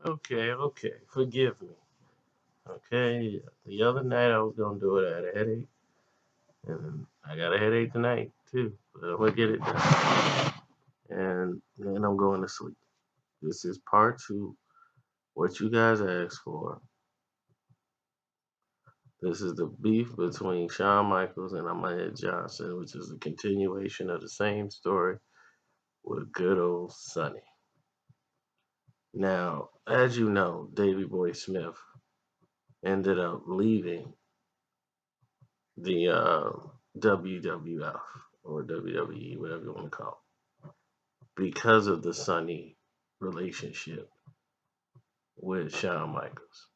Okay. Forgive me. Okay. The other night I was gonna do it. I had a headache, and I got a headache tonight too. But I'm gonna get it done, and then I'm going to sleep. This is part two. What you guys asked for. This is the beef between Shawn Michaels and Ahmed Johnson, which is a continuation of the same story with good old Sonny. Now, as you know, Davy Boy Smith ended up leaving the WWF or WWE, whatever you want to call it, because of the Sonny relationship with Shawn Michaels.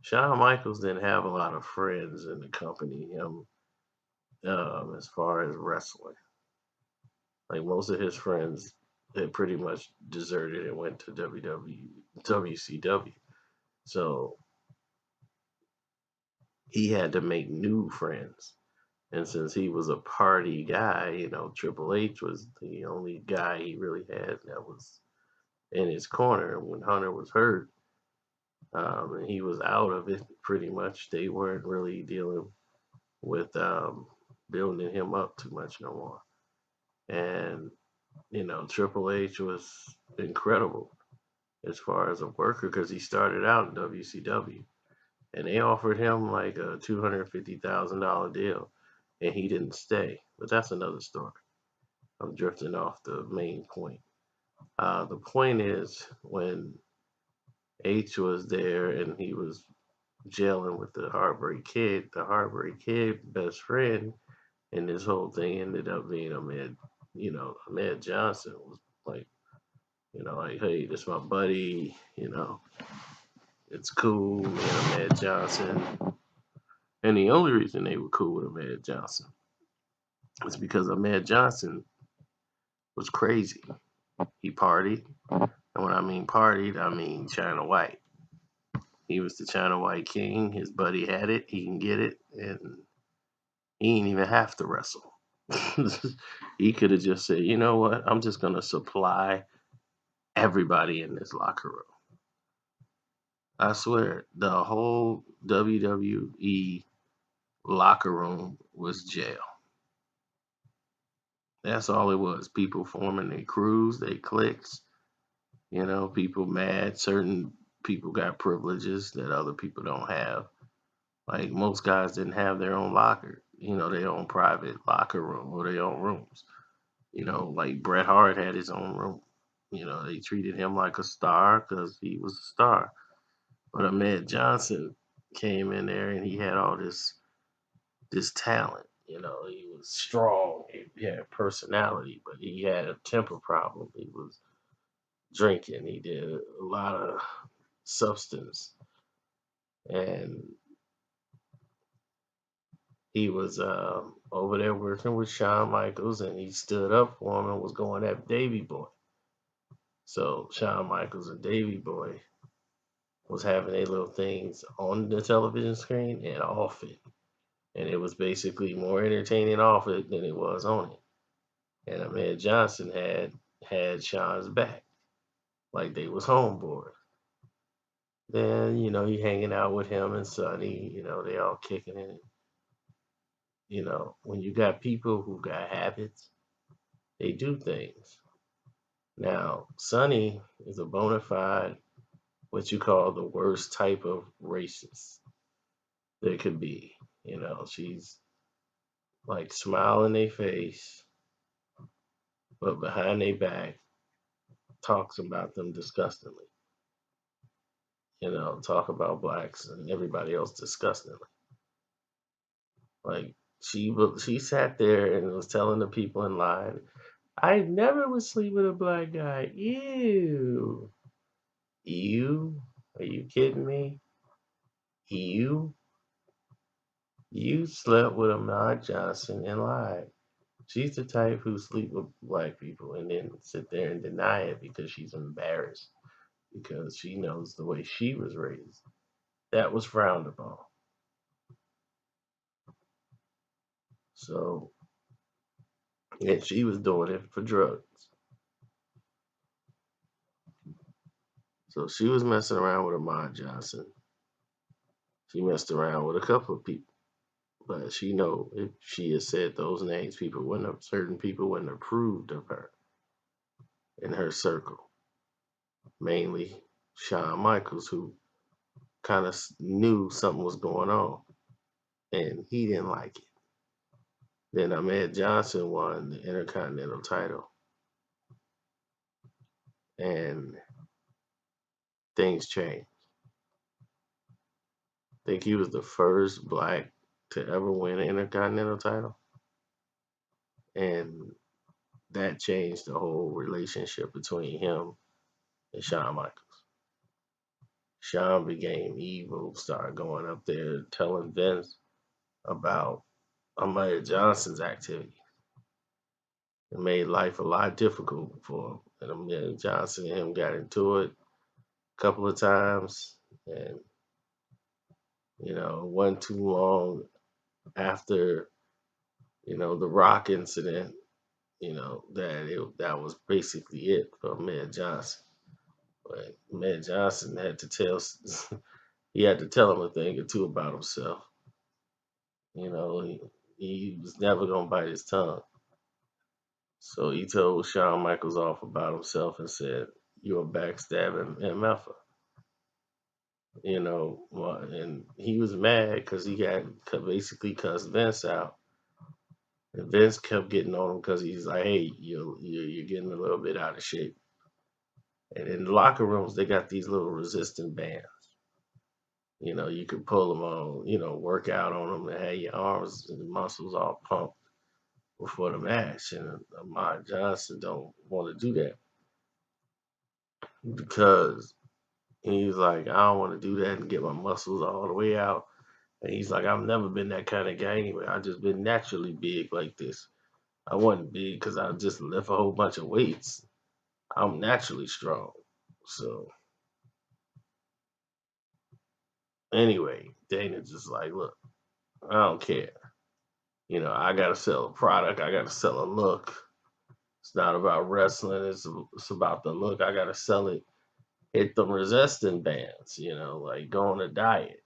Shawn Michaels didn't have a lot of friends in the company, as far as wrestling. Like most of his friends had pretty much deserted and went to WCW. So he had to make new friends. And since he was a party guy, Triple H was the only guy he really had that was in his corner. When Hunter was hurt, and he was out of it pretty much, they weren't really dealing with building him up too much no more. And, Triple H was incredible as far as a worker because he started out in WCW. And they offered him like a $250,000 deal, and he didn't stay. But that's another story. I'm drifting off the main point. The point is when H was there and he was jailing with the Heartbreak Kid best friend, and this whole thing ended up being Ahmed Johnson was like, like, hey, this my buddy, it's cool, man, Ahmed Johnson. And the only reason they were cool with Ahmed Johnson was because Ahmed Johnson was crazy. He partied. And when I mean partied, I mean China White. He was the China White king. His buddy had it. He can get it. And he didn't even have to wrestle. He could have just said, you know what? I'm just going to supply everybody in this locker room. I swear, the whole WWE locker room was jail. That's all it was. People forming their crews, their cliques, people mad. Certain people got privileges that other people don't have. Like most guys didn't have their own locker, their own private locker room or their own rooms. Like Bret Hart had his own room. They treated him like a star because he was a star. But Ahmed Johnson came in there and he had all this talent. He was strong. He had personality, but he had a temper problem. He was drinking. He did a lot of substance, and he was over there working with Shawn Michaels, and he stood up for him and was going at Davy Boy. So Shawn Michaels and Davy Boy was having their little things on the television screen and off it, and it was basically more entertaining off it than it was on it. And Ahmed Johnson had Shawn's back, like they was homeboys. Then he hanging out with him and Sonny. They all kicking it. When you got people who got habits, they do things. Now, Sonny is a bona fide, what you call the worst type of racist there could be. She's like smiling their face, but behind their back talks about them disgustingly. Talk about blacks and everybody else disgustingly. Like she sat there and was telling the people in line, I never would sleep with a black guy. Ew. You? Are you kidding me? You? You slept with Ahmad Johnson and lied. She's the type who sleep with black people and then sit there and deny it because she's embarrassed because she knows the way she was raised. That was frowned upon. So, and she was doing it for drugs. So she was messing around with Ahmad Johnson. She messed around with a couple of people. But she know if she had said those names, certain people wouldn't have approved of her in her circle. Mainly Shawn Michaels, who kind of knew something was going on, and he didn't like it. Then Ahmed Johnson won the Intercontinental title, and things changed. I think he was the first black to ever win an Intercontinental title, and that changed the whole relationship between him and Shawn Michaels. Shawn became evil, started going up there telling Vince about Ahmed Johnson's activity. It made life a lot difficult for him. And Ahmed Johnson and him got into it a couple of times. And, it wasn't too long after, the Rock incident, that was basically it for Ahmed Johnson. But Ahmed Johnson had to he had to tell him a thing or two about himself. He was never gonna bite his tongue. So he told Shawn Michaels off about himself and said, "You're a backstabbing MFer." And he was mad because he had basically cussed Vince out, and Vince kept getting on him because he's like, "Hey, you're getting a little bit out of shape." And in the locker rooms, they got these little resistant bands. You could pull them on, work out on them and have your arms and muscles all pumped before the match. And Ahmad Johnson don't want to do that because he's like, I don't want to do that and get my muscles all the way out. And he's like, I've never been that kind of guy anyway. I just been naturally big like this. I wasn't big because I just lift a whole bunch of weights. I'm naturally strong. So anyway, Dana's just like, look, I don't care. I gotta sell a product. I gotta sell a look. It's not about wrestling. It's about the look. I gotta sell it. Hit them resistant bands. Like go on a diet.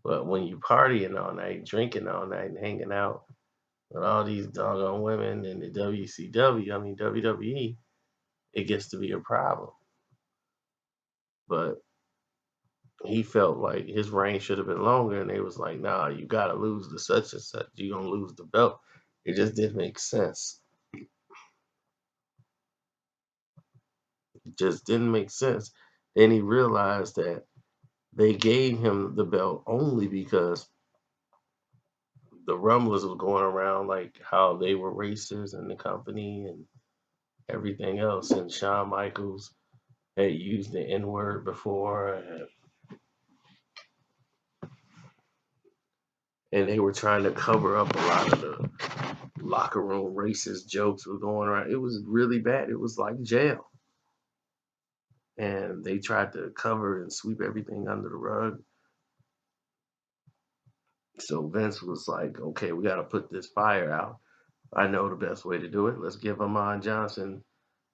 But when you partying all night, drinking all night, and hanging out with all these doggone women in the WCW, I mean WWE, it gets to be a problem. But he felt like his reign should have been longer, and they was like, "Nah, you gotta lose the such and such. You gonna lose the belt." It just didn't make sense. It just didn't make sense. Then he realized that they gave him the belt only because the rumblers was going around like how they were racist in the company and everything else, and Shawn Michaels had used the N word before, and they were trying to cover up a lot of the locker room racist jokes were going around. It was really bad. It was like jail. And they tried to cover and sweep everything under the rug. So Vince was like, okay, we got to put this fire out. I know the best way to do it. Let's give Ahmed Johnson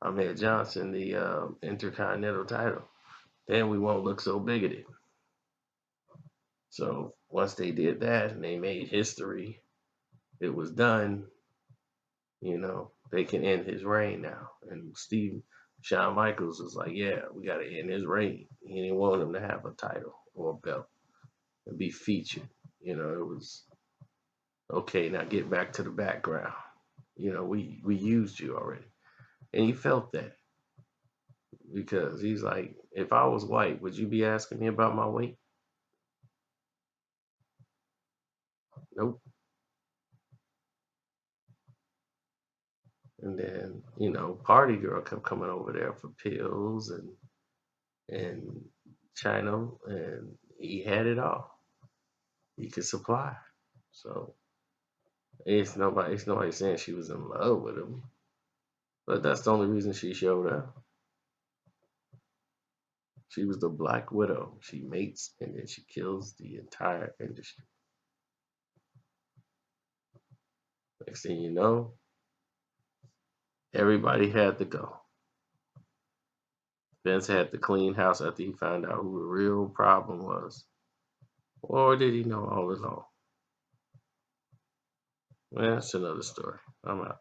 the Intercontinental title. Then we won't look so bigoted. So once they did that and they made history, it was done. They can end his reign now. And Shawn Michaels was like, yeah, we got to end his reign. He didn't want him to have a title or a belt and be featured. It was okay. Now get back to the background. We used you already, and he felt that because he's like, if I was white, would you be asking me about my weight? Nope. And then Party Girl kept coming over there for pills and China, and he had it all. He could supply. So it's nobody saying she was in love with him, but that's the only reason she showed up. She was the Black Widow. She mates and then she kills the entire industry. Next thing you know, everybody had to go. Vince had to clean house after he found out who the real problem was. Or did he know all along? Well, that's another story. I'm out.